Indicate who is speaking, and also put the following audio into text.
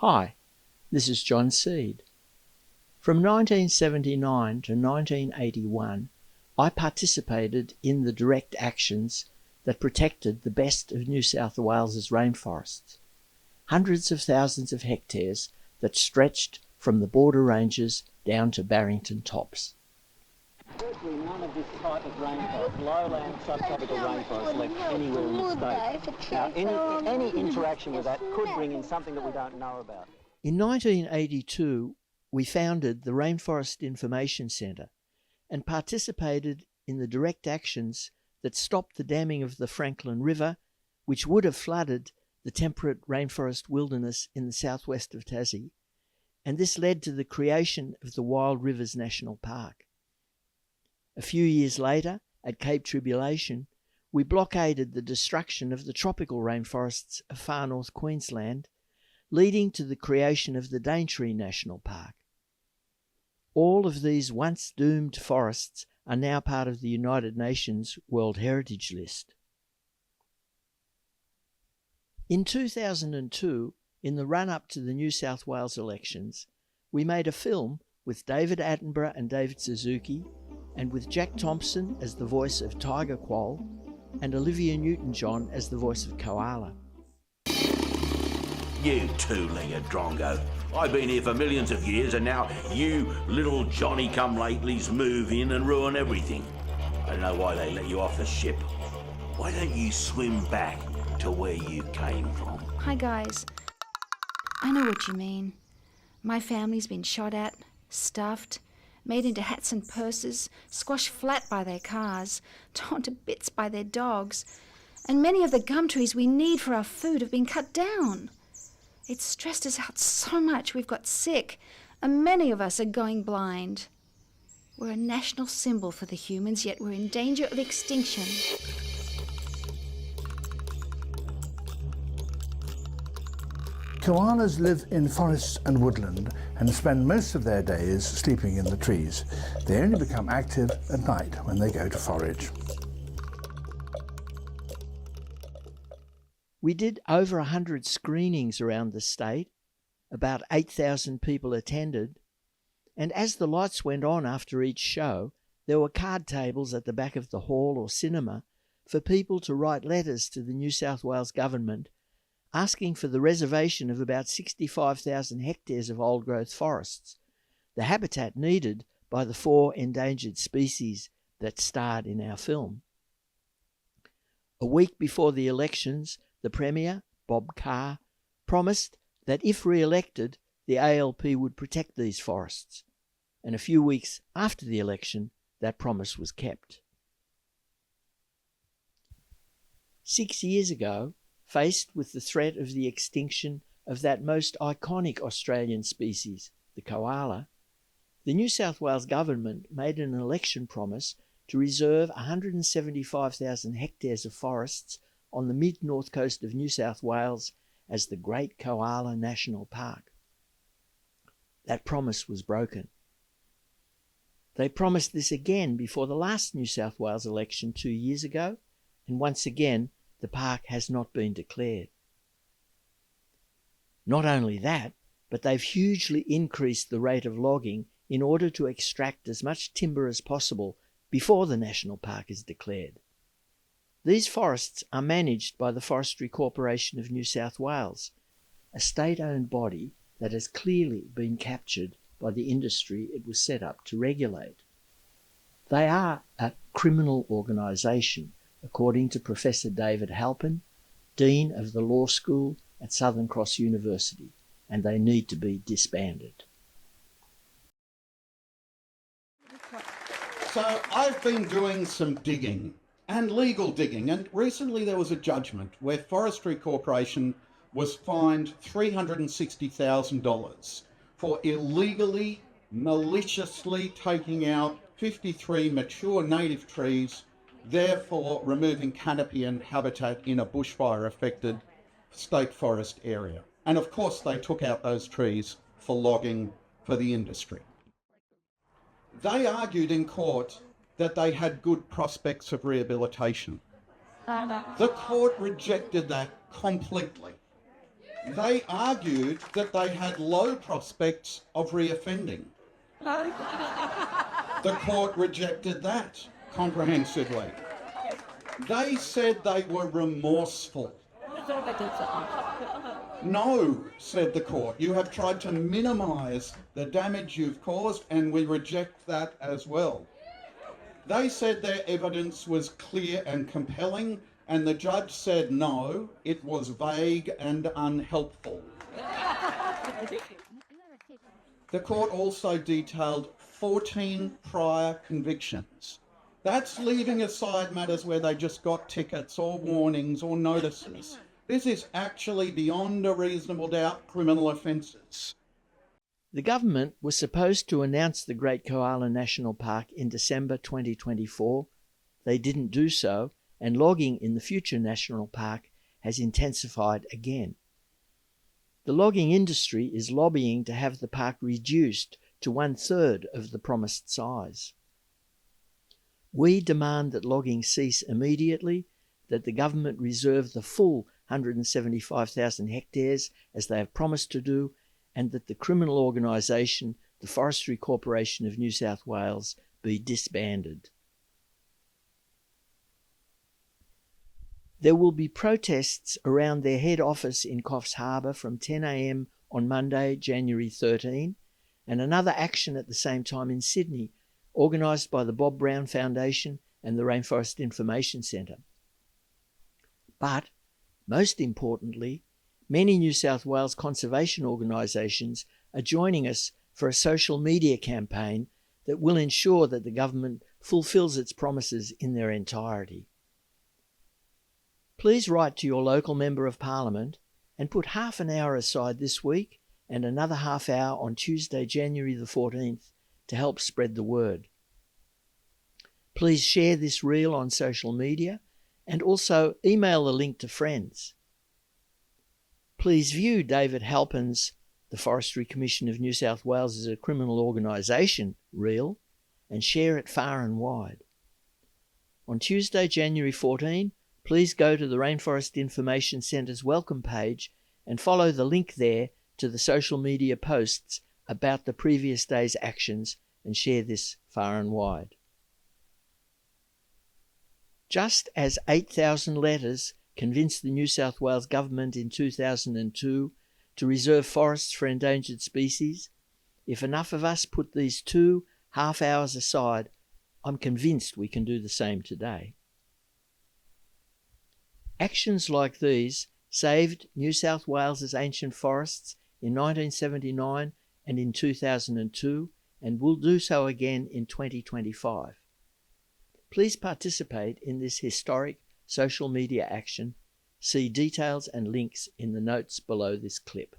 Speaker 1: Hi, this is John Seed. From 1979 to 1981, I participated in the direct actions that protected the best of New South Wales's rainforests, hundreds of thousands of hectares that stretched from the border ranges down to Barrington Tops.
Speaker 2: Virtually none of this type of rainforest, lowland subtropical rainforest, left anywhere in the state. Now, any interaction with that could bring in something that we don't know about.
Speaker 1: In 1982, we founded the Rainforest Information Centre and participated in the direct actions that stopped the damming of the Franklin River, which would have flooded the temperate rainforest wilderness in the southwest of Tassie, and this led to the creation of the Wild Rivers National Park. A few years later, at Cape Tribulation, we blockaded the destruction of the tropical rainforests of far north Queensland, leading to the creation of the Daintree National Park. All of these once doomed forests are now part of the United Nations World Heritage List. In 2002, in the run-up to the New South Wales elections, we made a film with David Attenborough and David Suzuki, and with Jack Thompson as the voice of Tiger Quoll, and Olivia Newton-John as the voice of Koala.
Speaker 3: You two-legged drongo. I've been here for millions of years, and now you little Johnny-come-latelys move in and ruin everything. I don't know why they let you off the ship. Why don't you swim back to where you came from?
Speaker 4: Hi, guys. I know what you mean. My family's been shot at, stuffed, made into hats and purses, squashed flat by their cars, torn to bits by their dogs, and many of the gum trees we need for our food have been cut down. It's stressed us out so much we've got sick, and many of us are going blind. We're a national symbol for the humans, yet we're in danger of extinction.
Speaker 5: Koalas live in forests and woodland and spend most of their days sleeping in the trees. They only become active at night when they go to forage.
Speaker 1: We did over 100 screenings around the state, about 8,000 people attended, and as the lights went on after each show, there were card tables at the back of the hall or cinema for people to write letters to the New South Wales government asking for the reservation of about 65,000 hectares of old-growth forests, the habitat needed by the 4 endangered species that starred in our film. A week before the elections, the Premier, Bob Carr, promised that if re-elected, the ALP would protect these forests, and a few weeks after the election, that promise was kept. 6 years ago, faced with the threat of the extinction of that most iconic Australian species, the koala, the New South Wales government made an election promise to reserve 175,000 hectares of forests on the mid-north coast of New South Wales as the Great Koala National Park. That promise was broken. They promised this again before the last New South Wales election 2 years ago, and once again the park has not been declared. Not only that, but they've hugely increased the rate of logging in order to extract as much timber as possible before the national park is declared. These forests are managed by the Forestry Corporation of New South Wales, a state-owned body that has clearly been captured by the industry it was set up to regulate. They are a criminal organisation, according to Professor David Halpin, Dean of the Law School at Southern Cross University, and they need to be disbanded.
Speaker 6: So I've been doing some digging, and legal digging, and recently there was a judgment where Forestry Corporation was fined $360,000 for illegally, maliciously taking out 53 mature native trees, therefore removing canopy and habitat in a bushfire-affected state forest area. And of course they took out those trees for logging for the industry. They argued in court that they had good prospects of rehabilitation. The court rejected that completely. They argued that they had low prospects of reoffending. The court rejected that comprehensively. They said they were remorseful. No, said the court, you have tried to minimise the damage you've caused, and we reject that as well. They said their evidence was clear and compelling, and the judge said no, it was vague and unhelpful. The court also detailed 14 prior convictions. That's leaving aside matters where they just got tickets or warnings or notices. This is actually beyond a reasonable doubt criminal offences.
Speaker 1: The government was supposed to announce the Great Koala National Park in December 2024. They didn't do so, and logging in the future national park has intensified again. The logging industry is lobbying to have the park reduced to 1/3 of the promised size. We demand that logging cease immediately, that the government reserve the full 175,000 hectares as they have promised to do, and that the criminal organisation, the Forestry Corporation of New South Wales, be disbanded. There will be protests around their head office in Coffs Harbour from 10 a.m. on Monday, January 13, and another action at the same time in Sydney, organised by the Bob Brown Foundation and the Rainforest Information Centre. But, most importantly, many New South Wales conservation organisations are joining us for a social media campaign that will ensure that the government fulfills its promises in their entirety. Please write to your local Member of Parliament and put half an hour aside this week and another half hour on Tuesday, January the 14th to help spread the word. Please share this reel on social media and also email the link to friends. Please view David Halpin's The Forestry Commission of New South Wales is a Criminal Organisation reel and share it far and wide. On Tuesday, January 14, please go to the Rainforest Information Centre's welcome page and follow the link there to the social media posts about the previous day's actions and share this far and wide. Just as 8,000 letters convinced the New South Wales government in 2002 to reserve forests for endangered species, if enough of us put these 2 half hours aside, I'm convinced we can do the same today. Actions like these saved New South Wales's ancient forests in 1979 and in 2002 and will do so again in 2025. Please participate in this historic social media action. See details and links in the notes below this clip.